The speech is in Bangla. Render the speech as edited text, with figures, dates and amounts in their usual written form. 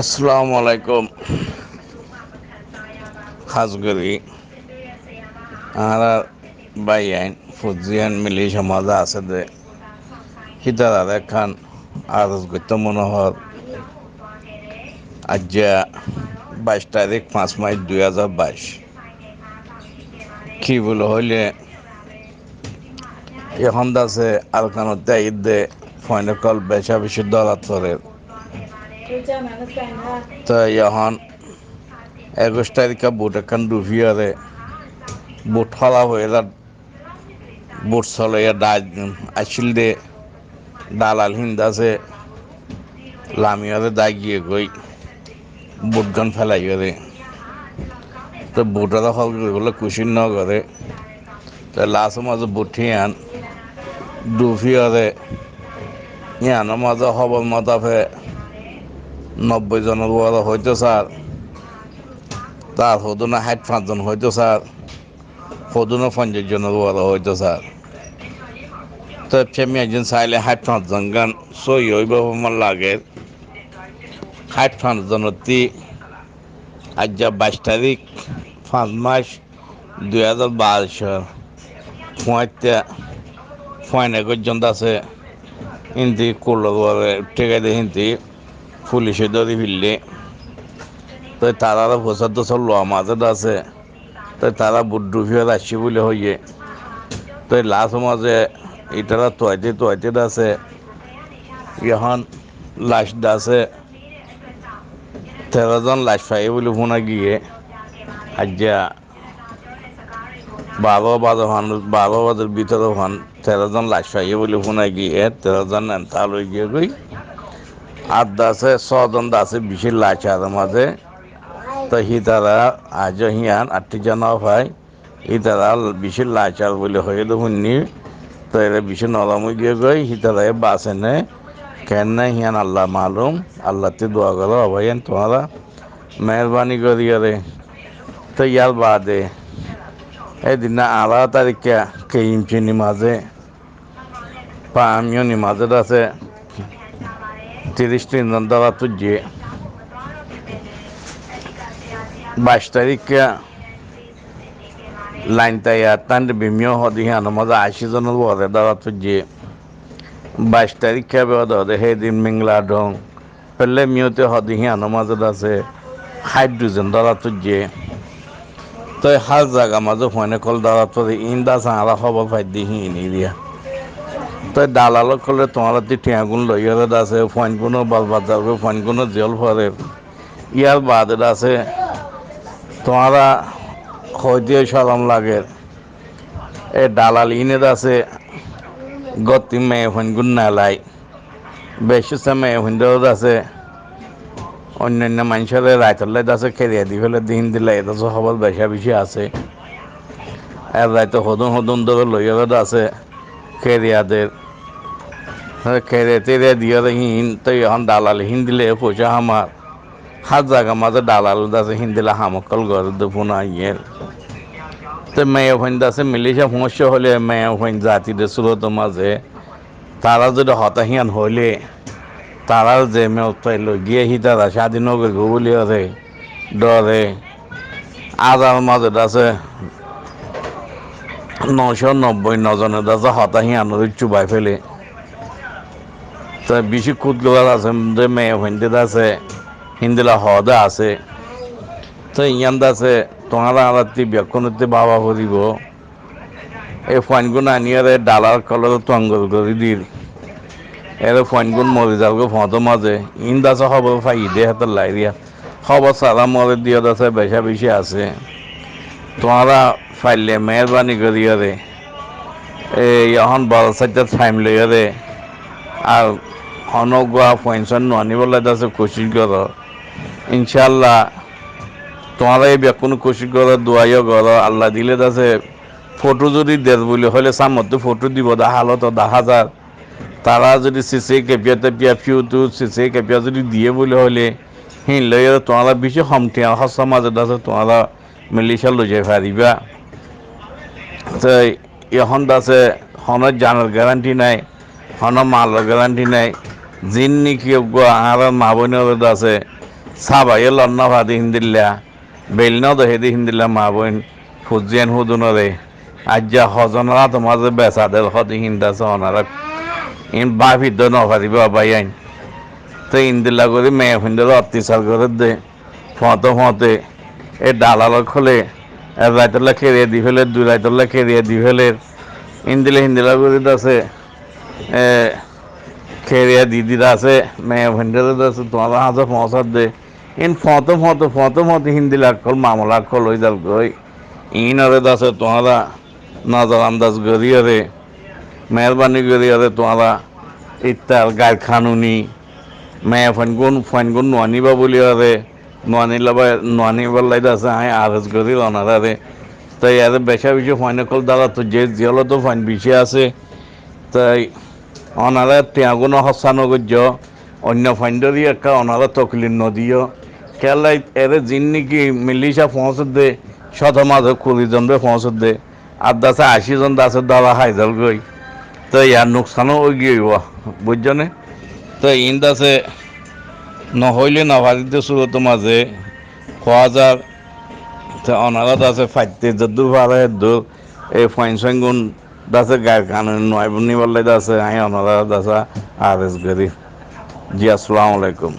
আসসালামু আলাইকুম। খাস করি আর বাই আইন ফুজিয়ান মিলি সমাজ আছে দে হিতারা খান আরজ গত্য মনোহর আজ 22 তারিখ 5 মাস 2022 কি বলে হইলে এখন আছে আলকানতে ঈদে ফয়নকল বেশা বেশি দলাত করে তো এখন 21 তারিখে বুট এখন ডুবিয়ারে বুট ফলা হয়ে বুট চলে আসিল দে দালাল হিন্দাছে লামিয়ারে দাগিয়ে গই বুটগান ফেলাই করে তো বুটরা হল বলে খুশি ন করে তো লাস্ট মাঝে বুটি আন ডুবিয়ারে ইয়ানো মাঝে হবল মাতাফে 90 জনের বড় হইতো স্যার তার হদুনা 65 জন হইতো স্যার হদুনা 50 জনের বড় হইতো স্যার তো ফেমি একজন চাইলে 65 জন গান সই হইব আমার লাগে 65 জনতি আজ 22 তারিখ 5 মাস 2022 পঁয়তা ফয়নে পর্যন্ত আছে হিন্দি করলো টেকে দিয়ে হিন্দি পুলিশে ধরে ফিরলে তো তারা বছর দশর লোয়া মাঝে আছে তো তারা বুট ডুবিয়ে আসছে বলে হইয়ে তো লাস্ট মাঝে এটারা তোয়াইতে আছে এখন লাশ আছে 13 জন লাশ পাই বলে ফোনা গিয়ে আজ 12 বাজার ভিতরে 13 জন লাশ পাই বলে ফোনা গিয়ে 13 জন তাল হয়ে গিয়ে গই আর আছে 6 জন আছে বেশি লাশ আর মাঝে তো তারা আজ হিয়ান 8 জন ভাই তারা বেশি লাশ আর বলে হয়ে শুনি তো এরা বেশি নরম হয়ে গিয়ে গই তারা বাসে নে কেন না হিয়ান আল্লাহ মালুম আল্লাহতে দোয়া করো ভাইয়ান তোমারা মেহরবানি করিয়া রে তো ইয়ার বাদে এদিন 18 তারিখে কেইমচি নিমাজে আমিও নিমাজের আছে 30 জন দ্বারা তুজিয়ে 22 তারিখে লাইন তাইয়া টান বিমিও হদিহান মজা 80 জনের বরে দ্বারা তুজিয়ে 22 তারিখে বেদে সেদিন মিংলা ঢং পেলে মিওতে হদিহান মাঝে আছে 60 জন দ্বারা তুজিয়ে তো হাল জায়গা মাঝে ফোনে কল দ্বারা তো ইন্দা সারা খবর পাই দিহি দিয়া তো দালাল করলে তোমার টিয়াগুন লইয়ারে আছে ফোন কোনো বাজার ফোন কোনো জেল ফরে ইয়ার বাদে আছে তোমারা হইতে সরম লাগে এ দালাল ইনের আছে গতি মেয়ে ফোন গুণ নালাই বেশি মেয়ে ফোনটাও আছে অন্যান্য মানুষের রাইতের লাইট আছে খেরিয়া দি ফেলে দিন দিলে এটা খবর বেশা বেশি আছে আর রাইতে হদুন ধরে লইয়ারে আছে খেরিয়াদের খেরিয়া টেরিয়া দিয়ে হিন তো এখন দালাল হিন দিলে পয়সা আমার হাত জায়গা মাঝে দালাল আছে হিন দিলে হামকল ঘরে দুপুন ইয়ে তো মেয়ে ফোন আছে মিলিশা সমস্যা হলে মেয়ে ফোন জাতিদের স্রোত মাঝে তারা যদি হতাহিয়ান হইলে তারা যে মেয়ে লই গিয়ে তারা স্বাধীন করবো বলি আছে ডরে আজার মাঝে আছে 990 জনের আছে হতাহিয়ান চুবাই ফেলে তো বেশি খুদগুলার আছে যে মেয়ে ফোন আছে হিন্দিলা হদে আছে তো ইয়ান আছে তোমারা আলাদা ব্যাকুণতে বাবা করিব এই ফোনগুন আনিয়ারে ডালার কলর তঙ্গল করে দিল এর ফোনগুন মরে যাবো ফটো মাঝে ইন্দাছে খবর পাই দে হাতের লাইরিয়া খবর সারা মরে দিয়ে আছে বেশা বেশি আছে তোমারা ফাইলে মেহরবানি করিয়া রে এই এখন 12 টাইম লইয়া রে আর হনগুয়া পেনশন আনিবলে আছে কোশিশ করো ইনশাল্লাহ তোমারা এই কোনো কোশিশ করো দোয়াইও করো আল্লাহ দিলে আছে ফটো যদি দেশ বলে হলে সামর্থ্য ফটো দিব হালত দেখা যার তারা যদি সিসি কেপিয়া টেপিয়া ফিউটু সিসি কেপিয়া যদি দিয়ে বলে হলে হিন লই তোমারা বেশি হমটিয়া হস্ত মাঝে আছে তোমরা মিলিশা লই যাই পারিবা তো এখন দাসে হন জানার গ্যারান্টি নাই হন মালের গ্যারান্টি নাই জিন্নি কি আর মা বোনের দাসে সাবাই লন্না ভাদি হিন্দিল্লা বেলনাও দে হেদি হিন্দিল্লা মা বোন ফুজিয়ান হুদুনরে আজ্জা হজনরা তোমার বেসাদের হদি হিন্দাছে হনারা ইন বাফিদ্দ নভারিব বাই আইন তো ইন্দিল্লা করে মেয়ে ফিন্দের অত্যাচার করে দে ফতে এ ডালাল খোলে এক রাইতলা খেরিয়ে দি ফেলে দুই রাইতলা খেরিয়ে দি ফেলে হিন্দিলা করে আছে খেরিয়া দিদিরা আছে মেয়ে ফিন্দের আছে তোমার হাজার পৌঁছার দে ইন ফতে হিন্দিলা খোল মামলা খোল হয়ে যাল গই ইন আরে আছে তোমারা নজর আন্দাজ করিয়ে রে মেহরবানি করিয়ে রে তোমারা ইত্যার গায়ে খানুনি মেয়ে ফাইনগুন নোয়ানিবা বলি রে নোয়ানিবার লাইট আছে হাই আরেজ করি ওনারা রে তাই আর বেশি ফাইনে কল দ্বারা তো যে জিয়ালো তো ফাইন বেশি আছে তাই ওনারা ত্যাগুনো হসানো গজ্য অন্য ফাইন্ডারি একটা ওনারা তকলিন নদীয় খেলাই এর জিন নাকি মিলিশা পৌঁছ দে শত মাঝে 20 জন পৌঁছ দে আর দাসে 80 জন দাসের দ্বারা হাইজাল গই তো ইয়ার নোকসানও ওই গিয়ে বুঝছনে তো ইন দাসে নহইলে নাভারিতে সুরত মাঝে খোয়া যার ওনারা দাসে ফাইতে যদু ভাড়া দূর এই ফাইন সাইগুন দাসে গায়ের কানে নয় নিবার দাসে আই ওনারা দাসা আরেস গরি জি আসসালামু আলাইকুম